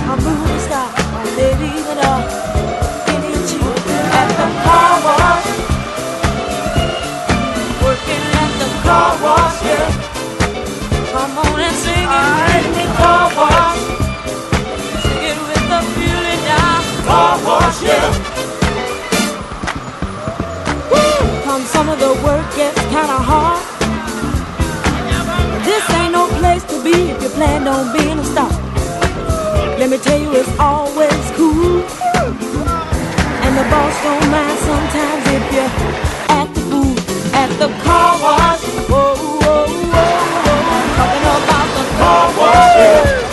a movie star, maybe even a Indian chief at the car wash, working at the car wash, yeah. Come on and sing it in the car wash, sing it with the feeling now. Car wash, yeah. Woo! Come some of the work gets kinda hard. This ain't no place to be if you plan on being a star. Let me tell you, it's always cool, and the boss don't mind sometimes if you act the fool at the car wash. Whoa, whoa, whoa, whoa. Talking about the car wash.